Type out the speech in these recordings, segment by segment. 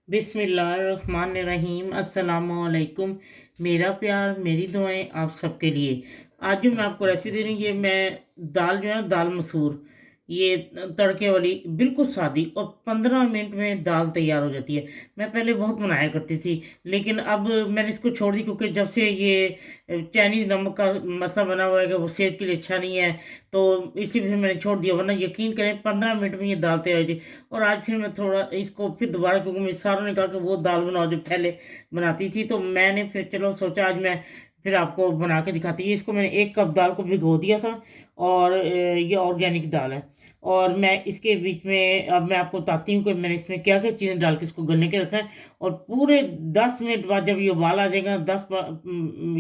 बिस्मिल्लाहिर्रहमानिर्रहीम अस्सलामुअलैकुम। मेरा प्यार मेरी दुआएं आप सबके लिए। आज जो मैं आपको रेसिपी दे रही हूँ, ये मैं दाल जो है ना, दाल मसूर, ये तड़के वाली, बिल्कुल सादी, और 15 मिनट में दाल तैयार हो जाती है। मैं पहले बहुत बनाया करती थी, लेकिन अब मैंने इसको छोड़ दी, क्योंकि जब से ये चाइनीज़ नमक का मसला बना हुआ है कि वो सेहत के लिए अच्छा नहीं है, तो इसी वजह से मैंने छोड़ दिया। वरना यकीन करें, 15 मिनट में ये दाल तैयार हो जाती। और आज फिर मैं थोड़ा इसको फिर दोबारा, क्योंकि मेरे सारों ने कहा कि वो दाल बनाओ जो पहले बनाती थी, तो मैंने फिर चलो सोचा आज मैं फिर आपको बना के दिखाती है। इसको मैंने 1 कप दाल को भिगो दिया था, और ये ऑर्गेनिक दाल है। और मैं इसके बीच में अब मैं आपको बताती हूँ कि मैंने इसमें क्या क्या चीज़ें डाल के इसको गलने के रखना है। और पूरे 10 मिनट बाद जब ये उबाल आ जाएगा ना,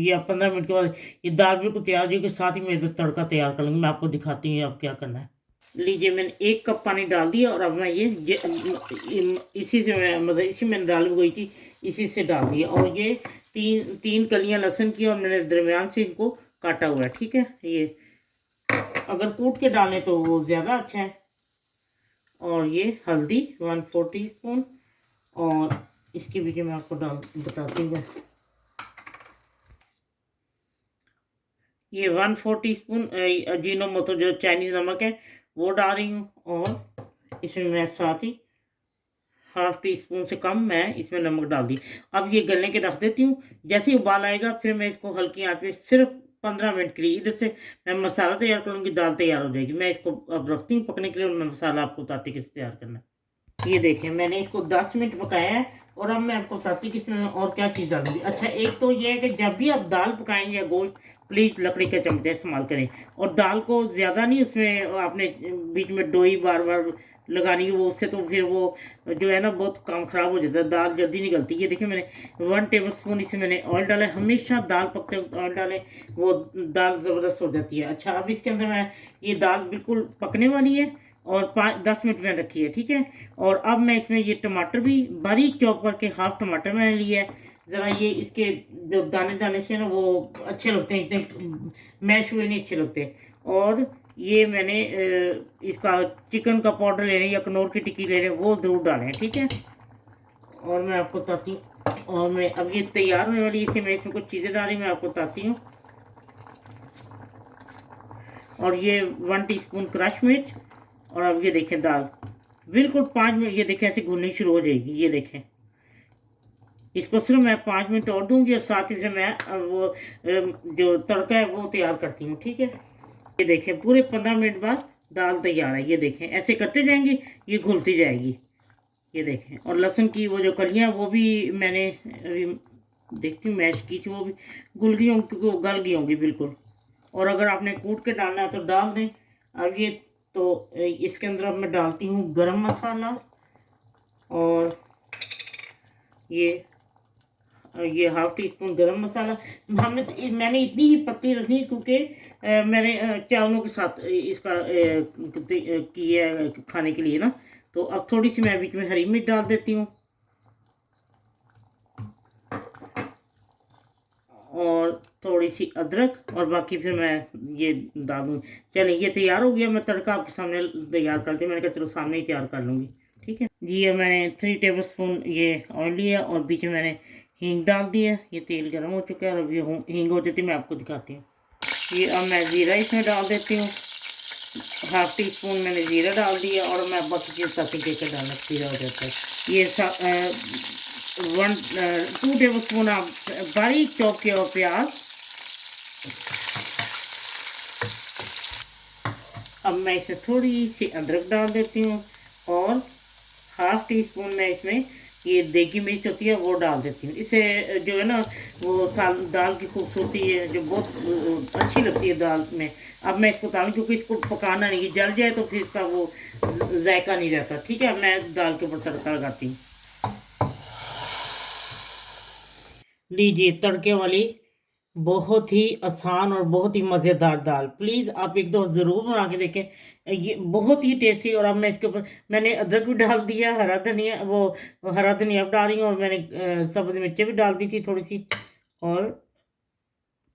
या 15 मिनट के बाद ये दाल बिल्कुल तैयार हो जाएगी। साथ ही मैं इधर तड़का तैयार कर लूँगी। मैं आपको दिखाती हूँ अब क्या करना है। लीजिए, मैंने 1 कप पानी डाल दिया, और अब मैं इसी से मैं मतलब इसी में दाल गई थी, इसी से डाल दिया। और ये तीन तीन कलियां लहसुन की, और मैंने दरमियान से इनको काटा हुआ है। ठीक है, ये अगर कूट के डालें तो वो ज़्यादा अच्छा है। और ये हल्दी 1/4 टीस्पून। और इसके बीच में मैं आपको डाल बताती हूँ, ये 1/4 टीस्पून अजीनोमोटो जो चाइनीज़ नमक है वो डाल रही हूँ। और इसमें मैं साथ ही 1/2 टीस्पून से कम मैं इसमें नमक डाल दी। अब ये गलने के रख देती हूँ। जैसे ही उबाल आएगा, फिर मैं इसको हल्की आंच पे सिर्फ 15 मिनट के लिए, इधर से मैं मसाला तैयार कर लूँगी, दाल तैयार हो जाएगी। मैं इसको अब रखती हूँ पकने के लिए, और मैं मसाला आपको बताती हूँ कैसे तैयार करना है। ये देखें, मैंने इसको 10 मिनट पकाया है। और अब मैं आपको बताती हूँ कि इसमें मैं और क्या चीज़ डालूंगी। अच्छा, एक तो ये है कि जब भी आप दाल पकाएंगे या गोश्त, प्लीज़ लकड़ी का चमचा इस्तेमाल करें। और दाल को ज़्यादा नहीं उसमें आपने बीच में डोई बार बार लगानी है, वो उससे तो फिर वो जो है ना, बहुत काम ख़राब हो जाता है, दाल जल्दी नहीं गलती। ये देखिए, मैंने 1 टेबल स्पून इसमें मैंने ऑयल डाला है। हमेशा दाल पकते वक्त ऑयल डालें, वो दाल ज़बरदस्त हो जाती है। अच्छा, अब इसके अंदर मैं ये दाल बिल्कुल पकने वाली है, और 5-10 मिनट में रखी है। ठीक है। और अब मैं इसमें ये टमाटर भी बारीक चॉप करके, हाफ टमाटर मैंने लिया है। ज़रा ये इसके जो दाने दाने से ना, वो अच्छे लगते हैं, इतने मैश हुए नहीं अच्छे लगते। और ये मैंने इसका चिकन का पाउडर ले रहे हैं, या कनौर की टिक्की ले रहे हैं, वो ज़रूर डालें। ठीक है। और मैं आपको बताती हूँ, और मैं अब ये तैयार होने वाली, इसे मैं इसमें कुछ चीज़ें डाल रही, मैं आपको बताती हूँ। और ये 1 टीस्पून क्रश मिर्च। और अब ये देखें, दाल बिल्कुल 5 मिनट, ये देखें ऐसे घुलनी शुरू हो जाएगी। ये देखें, इसको सिर्फ मैं 5 मिनट और दूंगी, और साथ ही फिर मैं वो जो तड़का है वो तैयार करती हूँ। ठीक है। ये देखें, पूरे 15 मिनट बाद दाल तैयार है। ये देखें, ऐसे करते जाएंगे, ये घुलती जाएगी। ये देखें, और लहसुन की वो जो कलियाँ, वो भी मैंने अभी देखती हूँ मैश की थी, वो भी घुल गई होंगी, क्योंकि वो गल गई होंगी बिल्कुल। और अगर आपने कूट के डालना है तो डाल दें। अब ये तो इसके अंदर अब मैं डालती हूँ गरम मसाला। और ये 1/2 टीस्पून गरम मसाला। मैंने इतनी ही पत्ती रखनी, क्योंकि मैंने चावलों के साथ इसका किया है खाने के लिए ना। तो अब थोड़ी सी मैं बीच में हरी मिर्च डाल देती हूँ। और थोड़ी सी अदरक, और बाकी फिर मैं ये डाल दूँ। चलिए, ये तैयार हो गया। मैं तड़का आपके सामने तैयार करती हूँ। मैंने कहा चलो सामने ही तैयार कर लूँगी। ठीक है जी। ये मैंने 3 टेबल स्पून ये ऑयल लिया, और बीच में मैंने हींग डाल दी है। ये तेल गर्म हो चुका है, और अब ये हींग हो जाती है, मैं आपको दिखाती हूँ। ये अब मैं ज़ीरा इसमें डाल देती हूँ। 1/2 टीस्पून मैंने ज़ीरा डाल दिया, और मैं बाकी चीज़ ताकि देकर डालना, ज़ीरा हो जाता है। ये 2 टेबल स्पून आप बारीक चॉप किया हुआ प्याज। अब मैं इसमें थोड़ी सी अदरक डाल देती हूँ। और 1/2 टीस्पून मैं इसमें ये देगी मिर्च होती है वो डाल देती हूँ। इससे जो है ना, वो दाल की खूबसूरती है जो बहुत अच्छी लगती है दाल में। अब मैं इसको डालूँ, क्योंकि इसको पकाना नहीं, जल जाए तो फिर इसका वो जायका नहीं रहता। ठीक है। अब मैं दाल के ऊपर तड़का लगाती हूँ। लीजिए, तड़के वाली बहुत ही आसान और बहुत ही मज़ेदार दाल। प्लीज़ आप एक दो ज़रूर बना के देखें, ये बहुत ही टेस्टी। और अब मैं इसके ऊपर मैंने अदरक भी डाल दिया, हरा धनिया, वो हरा धनिया भी डाल रही हूँ, और मैंने सब्ज़ मिर्चें भी डाल दी थी थोड़ी सी। और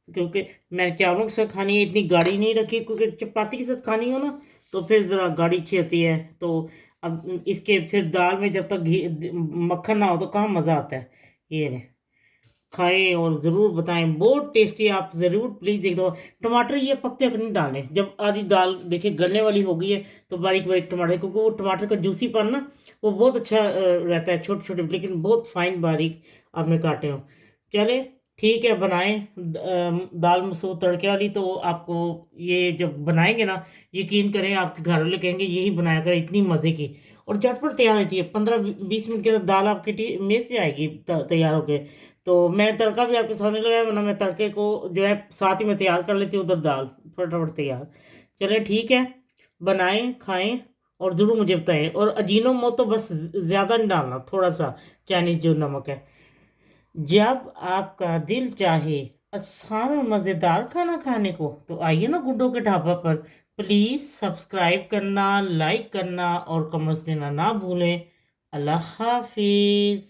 क्योंकि मैं चावलों के साथ खानी है, इतनी गाढ़ी नहीं रखी, क्योंकि चपाती के साथ खानी हो ना, तो फिर ज़रा गाढ़ी अच्छी होती है। तो अब इसके फिर दाल में जब तक घी मक्खन ना हो तो कहाँ मज़ा आता है। ये लें, खाएं और ज़रूर बताएं, बहुत टेस्टी। आप ज़रूर प्लीज़ एक दो टमाटर ये पकते वक्त नहीं डालें। जब आधी दाल देखिए गलने वाली हो गई है तो बारीक बारीक टमाटर, क्योंकि वो टमाटर का जूसीपन ना वो बहुत अच्छा रहता है, छोटे छोटे लेकिन बहुत फाइन बारीक आपने काटे हो। चले ठीक है, बनाएं दाल मसूर तड़के वाली। तो आपको ये जब बनाएंगे ना, यकीन करें आपके घर वाले कहेंगे यही बनाया कर, इतनी मज़े की और झटपट तैयार रहती है। 15-20 मिनट के अंदर दाल आपकी मेज़ पे आएगी तैयार होके। तो मैं तड़का भी आपके सामने लगाया, वरना मैं तड़के को जो है साथ ही में तैयार कर लेती हूँ, उधर दाल फटाफट तैयार। चलिए ठीक है, बनाएं खाएं और ज़रूर मुझे बताएं। और अजीनोमोटो बस ज़्यादा नहीं डालना, थोड़ा सा चाइनीज़ जो नमक है। जब आपका दिल चाहे आसान और मज़ेदार खाना खाने को, तो आइए ना गुड्डो के ढाबा पर। प्लीज़ सब्सक्राइब करना, लाइक करना और कमेंट्स देना ना भूलें। अल्लाह हाफिज़।